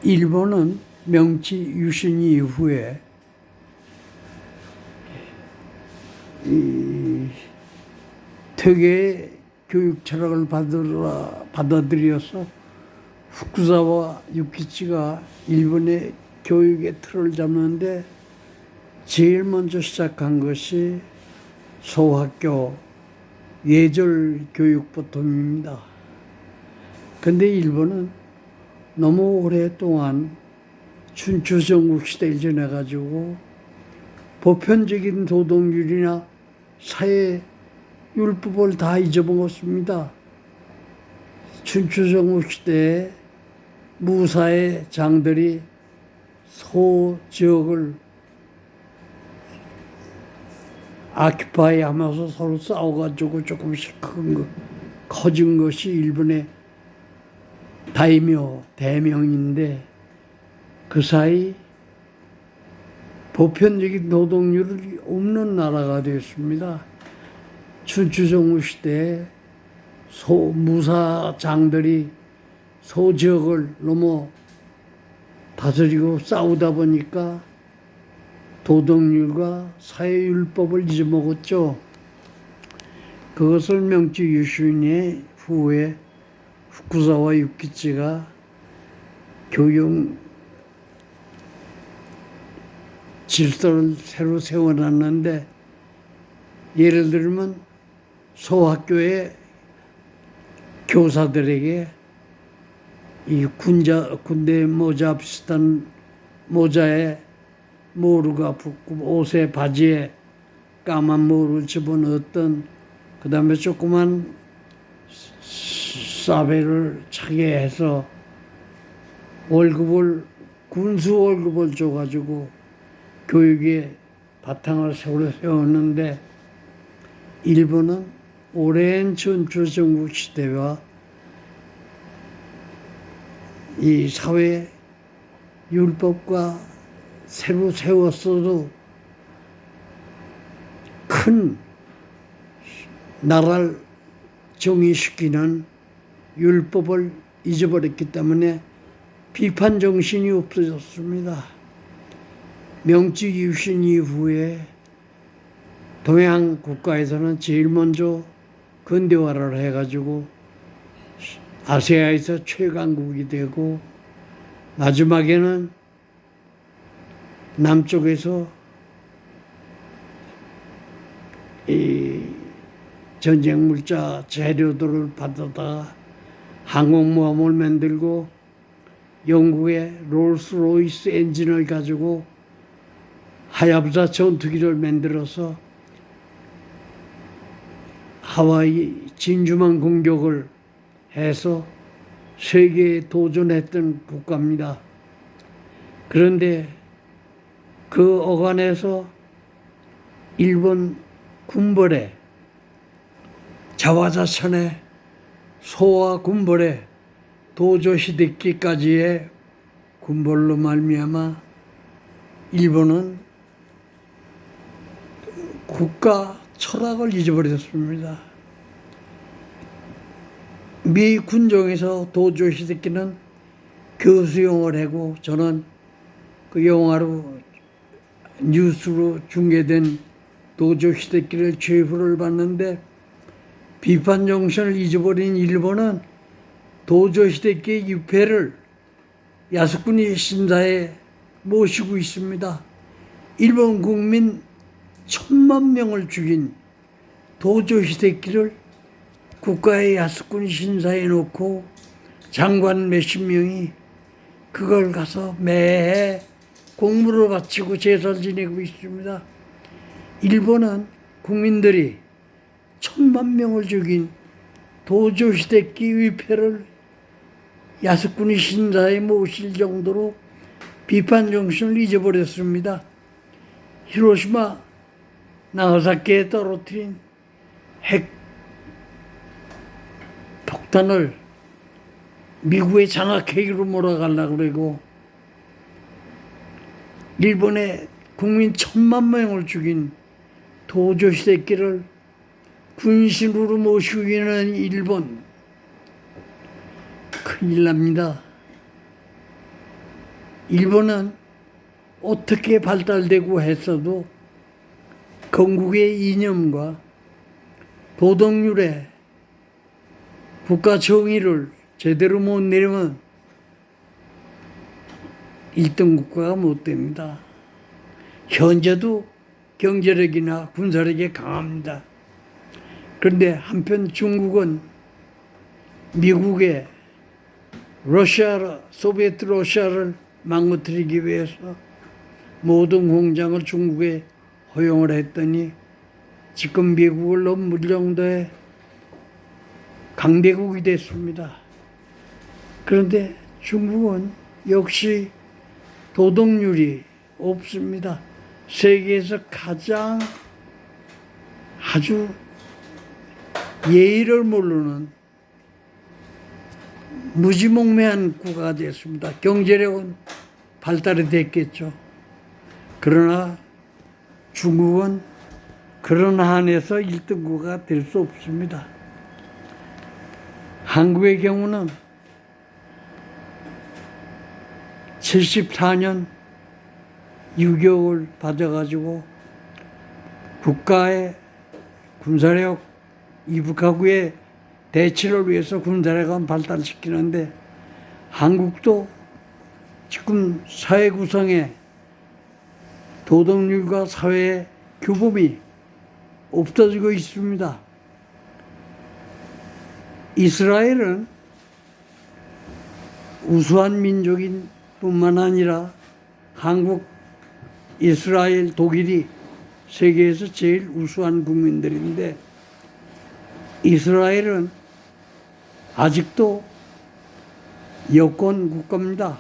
일본은 명치 유신 이후에 이 퇴계 교육 철학을 받아들여서 후쿠사와 유키치가 일본의 교육의 틀을 잡는데 제일 먼저 시작한 것이 소학교 예절 교육 보통입니다. 근데 일본은 너무 오랫동안 춘추 전국 시대를 지나가지고 보편적인 도덕률이나 사회 율법을 다 잊어먹었습니다. 춘추 전국 시대에 무사의 장들이 소 지역을 아큐파이 하면서 서로 싸워가지고 조금씩 커진 것이 일본의 다이묘 대명인데, 그 사이 보편적인 노동률이 없는 나라가 되었습니다. 춘추전국 시대에 무사장들이 소지역을 넘어 다스리고 싸우다 보니까 도덕률과 사회율법을 잊어먹었죠. 그것을 명치 유신의 후에 후쿠사와 유키치가 교육 질서를 새로 세워놨는데, 예를 들면 소학교의 교사들에게 이 군대 모자 비슷한 모자에 모루가 붙고 옷에 바지에 까만 모루 집어넣었던, 그 다음에 조그만 사베를 차게 해서 군수 월급을 줘가지고 교육의 바탕을 세웠는데, 일본은 오랜 춘추 전국 시대와 이 사회 율법과 새로 세웠어도 큰 나라를 정의시키는 율법을 잊어버렸기 때문에 비판 정신이 없어졌습니다. 명치 유신 이후에 동양 국가에서는 제일 먼저 근대화를 해가지고 아시아에서 최강국이 되고, 마지막에는 남쪽에서 이 전쟁 물자 재료들을 받아다가 항공모함을 만들고, 영국의 롤스로이스 엔진을 가지고 하야부사 전투기를 만들어서 하와이 진주만 공격을 해서 세계에 도전했던 국가입니다. 그런데 그 어간에서 일본 군벌의 자화자찬의 소와 군벌의 도조 히데키까지의 군벌로 말미암아 일본은 국가 철학을 잊어버렸습니다. 미 군종에서 도조 히데키는 교수용을 하고, 저는 그 영화로 뉴스로 중계된 도조 히데키를 제후를 봤는데, 비판 정신을 잊어버린 일본은 도조 히데키의 유패를 야스쿠니 신사에 모시고 있습니다. 일본 국민 1000만 명을 죽인 도조 히데키를 국가의 야스쿠니 신사에 놓고 장관 몇십 명이 그걸 가서 매해 공물을 바치고 제사를 지내고 있습니다. 일본은 국민들이 1000만 명을 죽인 도조 히데키 위패를 야스쿠니 신사에 모실 정도로 비판 정신을 잊어버렸습니다. 히로시마, 나가사키에 떨어뜨린 핵 폭탄을 미국의 장학회의로 몰아가려고 그러고, 일본의 국민 1000만 명을 죽인 도조 히데키를 군신으로 모시고 있는 일본, 큰일 납니다. 일본은 어떻게 발달되고 했어도 건국의 이념과 도덕률에 국가 정의를 제대로 못 내리면 1등 국가가 못 됩니다. 현재도 경제력이나 군사력이 강합니다. 그런데 한편 중국은 미국의 소비에트 러시아를 망가뜨리기 위해서 모든 공장을 중국에 허용을 했더니 지금 미국을 넘을 정도의 강대국이 됐습니다. 그런데 중국은 역시 도덕률이 없습니다. 세계에서 가장 아주 예의를 모르는 무지몽매한 국가가 됐습니다. 경제력은 발달이 됐겠죠. 그러나 중국은 그런 한에서 1등 국가가 될 수 없습니다. 한국의 경우는 74년 유교를 받아가지고 국가의 군사력 이북하고의 대치를 위해서 군사력을 발달시키는데 한국도 지금 사회 구성에 도덕률과 사회의 규범이 없어지고 있습니다. 이스라엘은 우수한 민족인 뿐만 아니라 한국, 이스라엘, 독일이 세계에서 제일 우수한 국민들인데 이스라엘은 아직도 여권 국가입니다.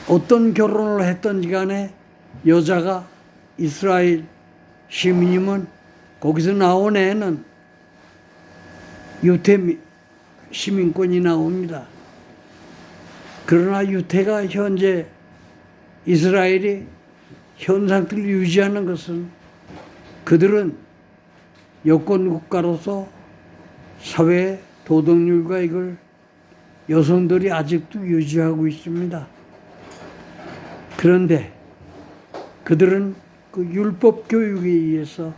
어떤 결혼을 했든지 간에 여자가 이스라엘 시민이면 거기서 나온 애는 유태 시민권이 나옵니다. 그러나 유태가 현재 이스라엘이 현 상태를 유지하는 것은 그들은 여권 국가로서 사회 도덕률과 이걸 여성들이 아직도 유지하고 있습니다. 그런데 그들은 그 율법 교육에 의해서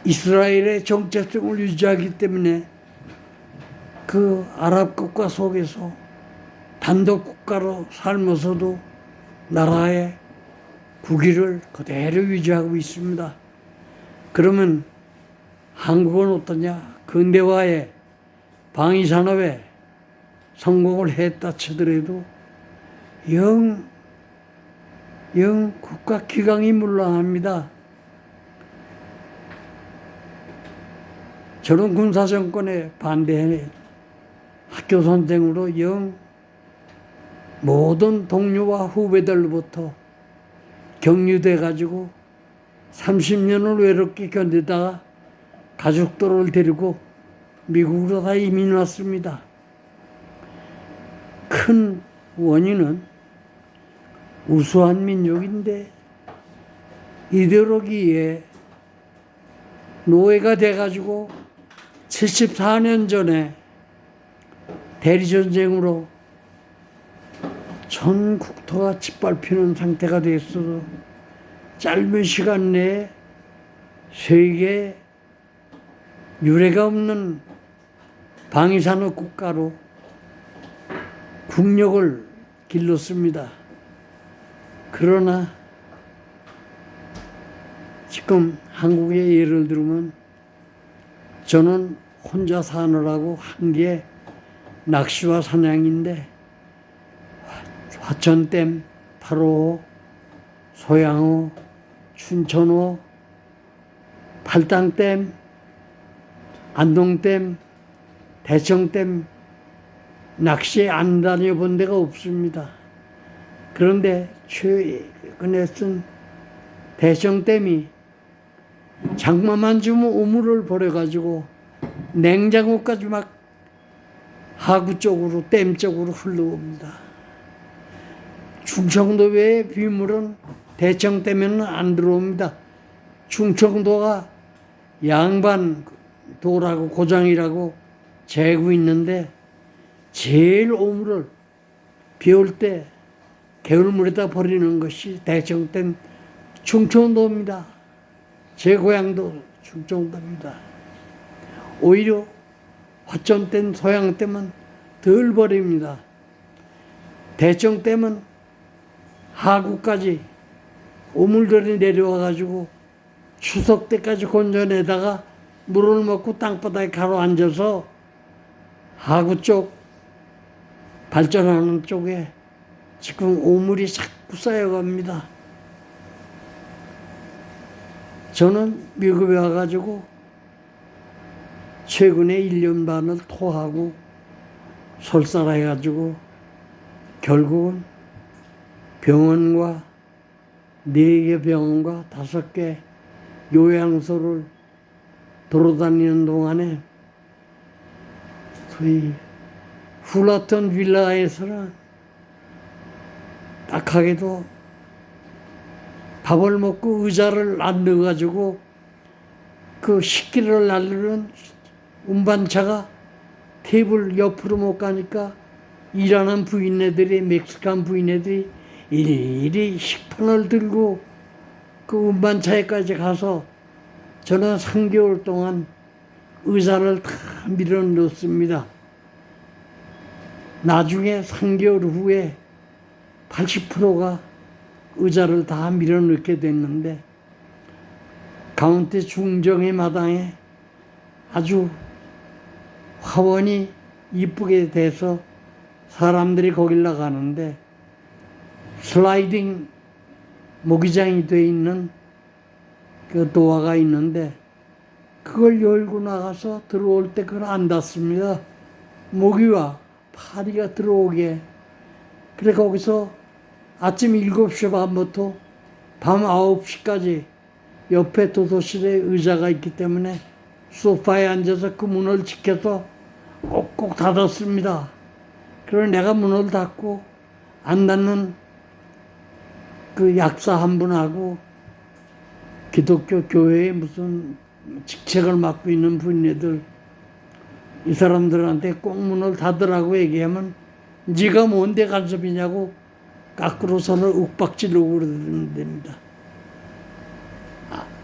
이스라엘의 정체성을 유지하기 때문에 그 아랍 국가 속에서 단독 국가로 살면서도 나라의 국위를 그대로 유지하고 있습니다. 그러면 한국은 어떠냐? 근대화의 방위산업에 성공을 했다 치더라도 영 국가 기강이 물렁합니다. 저는 군사정권에 반대해 학교 선생으로 영 모든 동료와 후배들로부터 격려돼 가지고 30년을 외롭게 견디다가 가족들을 데리고 미국으로 다 이민 왔습니다. 큰 원인은 우수한 민족인데 이데올로기에 노예가 돼가지고 74년 전에 대리전쟁으로 전 국토가 짓밟히는 상태가 됐어도 짧은 시간 내에 세계 유례가 없는 방위산업 국가로 국력을 길렀습니다. 그러나 지금 한국의 예를 들면 저는 혼자 사느라고 한 게 낚시와 사냥인데 화천댐, 8호, 소양호, 춘천호, 팔당댐, 안동댐, 대청댐 낚시에 안 다녀본 데가 없습니다. 그런데 최근에 쓴 대청댐이 장마만 주면 우물을 버려가지고 냉장고까지 막 하구 쪽으로 댐 쪽으로 흘러옵니다. 충청도 외의 빗물은 대청댐에는 안 들어옵니다. 충청도가 양반 도라고 고장이라고 재고 있는데 제일 우물을 비 올 때 개울물에다 버리는 것이 대청댐 충청도입니다. 제 고향도 충청도입니다. 오히려 화천댐, 소양댐은 덜 버립니다. 대청댐은 하구까지 오물들이 내려와가지고 추석 때까지 건져내다가 물을 먹고 땅바닥에 가로앉아서 하구 쪽 발전하는 쪽에 지금 오물이 자꾸 쌓여갑니다. 저는 미국에 와가지고 최근에 1년 반을 토하고 설사해가지고 결국은 병원과 4개 병원과 5개 요양소를 돌아다니는 동안에 소위 훌라턴 빌라에서는 딱하게도 밥을 먹고 의자를 안 넣어가지고 그 식기를 날르는 운반차가 테이블 옆으로 못 가니까 일하는 부인네들이, 멕시칸 부인네들이 일일이 식판을 들고 그 운반차에까지 가서 저는 3개월 동안 의자를 다 밀어 넣습니다. 나중에 3개월 후에 80%가 의자를 다 밀어 넣게 됐는데 가운데 중정의 마당에 아주 화원이 이쁘게 돼서 사람들이 거길 나가는데 슬라이딩 모기장이 돼 있는 그 도화가 있는데 그걸 열고 나가서 들어올 때 그걸 안 닫습니다. 모기와 파리가 들어오게. 그래 거기서 아침 7시 반부터 밤 9시까지 옆에 도서실에 의자가 있기 때문에 소파에 앉아서 그 문을 지켜서 꼭꼭 닫았습니다. 그래서 내가 문을 닫고 안 닫는 그 약사 한 분하고 기독교 교회에 무슨 직책을 맡고 있는 분들 이 사람들한테 꼭 문을 닫으라고 얘기하면 네가 뭔데 간섭이냐고 거꾸로 서로 윽박지르고 그러면 됩니다.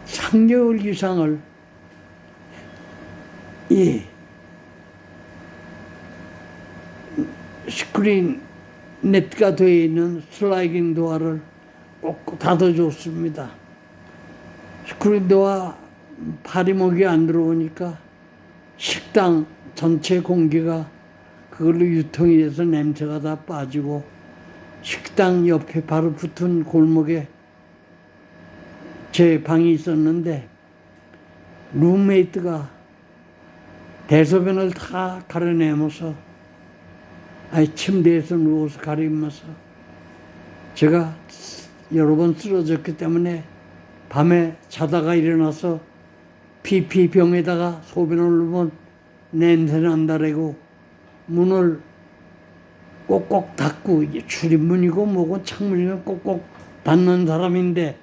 3개월 이상을 이 스크린 네트가 되어 있는 슬라이딩 도어를 꼭 닫아줬습니다. 스크린 도어 파리목이 안 들어오니까 식당 전체 공기가 그걸로 유통이 돼서 냄새가 다 빠지고 식당 옆에 바로 붙은 골목에 제 방이 있었는데 룸메이트가 대소변을 다 가려내면서 침대에서 누워서 가리면서 제가 여러 번 쓰러졌기 때문에 밤에 자다가 일어나서 피피병에다가 소변을 넣으면 냄새 난다라고 문을 꼭꼭 닫고 이게 출입문이고 뭐고 창문이고 꼭꼭 닫는 사람인데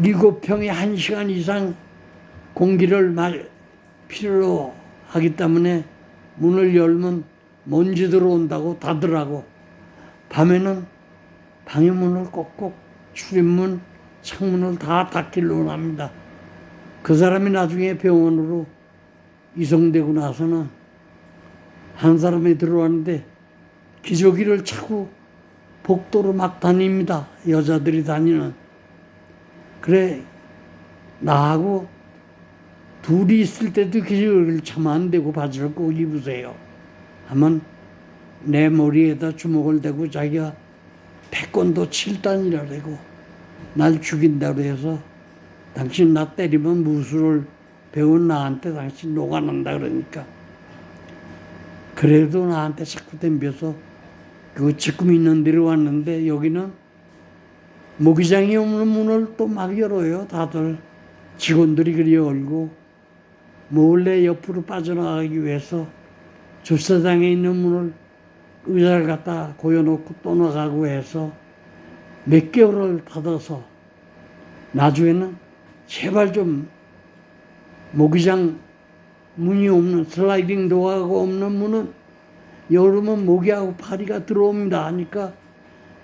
7평에 1시간 이상 공기를 필요로 하기 때문에 문을 열면 먼지 들어온다고 닫으라고 밤에는 방의 문을 꼭꼭 출입문 창문을 다 닫기로 합니다. 그 사람이 나중에 병원으로 이송되고 나서는 한 사람이 들어왔는데 기저귀를 차고 복도로 막 다닙니다. 여자들이 다니는. 그래 나하고 둘이 있을 때도 기저귀를 차면 안 되고 바지를 꼭 입으세요 하면 내 머리에다 주먹을 대고 자기가 태권도 7단이라고 날 죽인다고 해서 당신 나 때리면 무술을 배운 나한테 당신 녹아난다 그러니까 그래도 나한테 자꾸 덤벼서 그 지금 있는 데로 왔는데 여기는 모기장이 없는 문을 또 막 열어요. 다들 직원들이 그리 열고 몰래 옆으로 빠져나가기 위해서 주차장에 있는 문을 의자를 갖다 고여놓고 또 나가고 해서 몇 개월을 닫아서 나중에는 제발 좀 모기장 문이 없는 슬라이딩 도어가 없는 문은 여름은 모기하고 파리가 들어옵니다 하니까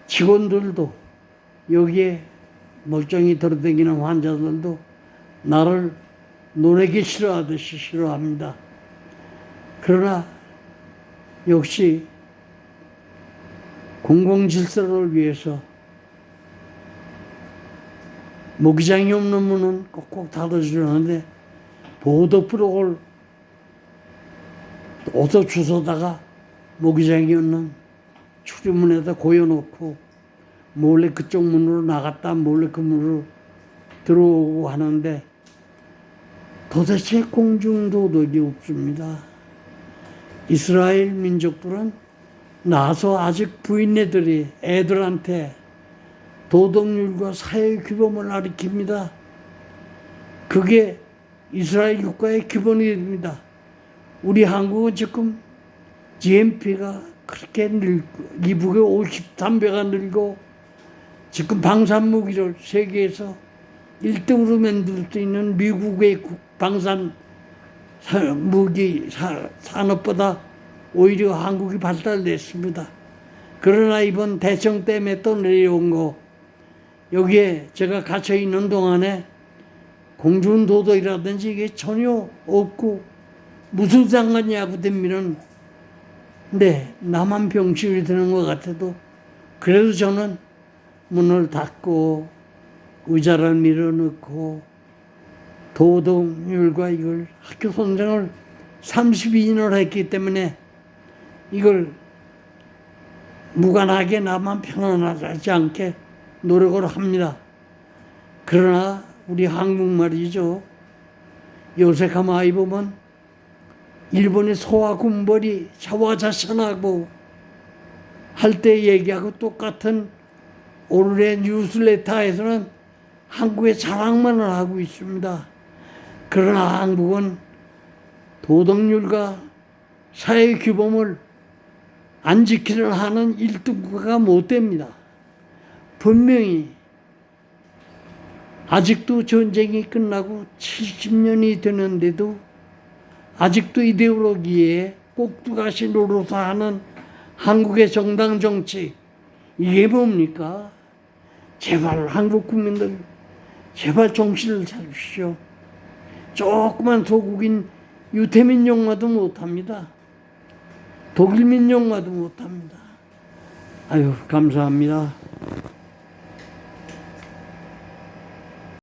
직원들도 여기에 멀쩡히 들어다니는 환자들도 나를 노래기 싫어하듯이 싫어합니다. 그러나 역시 공공질서를 위해서 모기장이 없는 문은 꼭꼭 닫아주려는데 보호덕불을 옷을 주워다가 모기장이 없는 출입문에다 고여놓고 몰래 그쪽 문으로 나갔다 몰래 그 문으로 들어오고 하는데 도대체 공중도덕이 없습니다. 이스라엘 민족들은 나서 아직 부인네들이 애들한테 도덕률과 사회 규범을 가르칩니다. 그게 이스라엘 국가의 기본이 됩니다. 우리 한국은 지금 GNP가 그렇게 이북의 53배가 늘고 지금 방산무기를 세계에서 1등으로 만들 수 있는 미국의 방산 무기 산업보다 오히려 한국이 발달됐습니다. 그러나 이번 대청 때문에 또 내려온 거 여기에 제가 갇혀 있는 동안에 공중도덕이라든지 이게 전혀 없고 무슨 상관이냐고 되면은 네, 나만 병실이 되는 것 같아도 그래도 저는 문을 닫고 의자를 밀어넣고 도덕률과 이걸 학교 선생을 32년을 했기 때문에 이걸 무관하게 나만 편안하지 않게 노력을 합니다. 그러나 우리 한국말이죠. 요새가 많이 보면 일본의 소와 군벌이 자화자찬하고 할 때 얘기하고 똑같은 오늘의 뉴스레터에서는 한국의 자랑만을 하고 있습니다. 그러나 한국은 도덕률과 사회 규범을 안 지키려 하는 1등국가가 못 됩니다. 분명히 아직도 전쟁이 끝나고 70년이 되는데도 아직도 이데올로기에 꼭두가시 노릇을 하는 한국의 정당 정치 이게 뭡니까? 제발 한국 국민들 제발 정신을 차리십시오. 조그만 소국인 유태민 영화도 못합니다. 독일민 영화도 못합니다. 아유 감사합니다.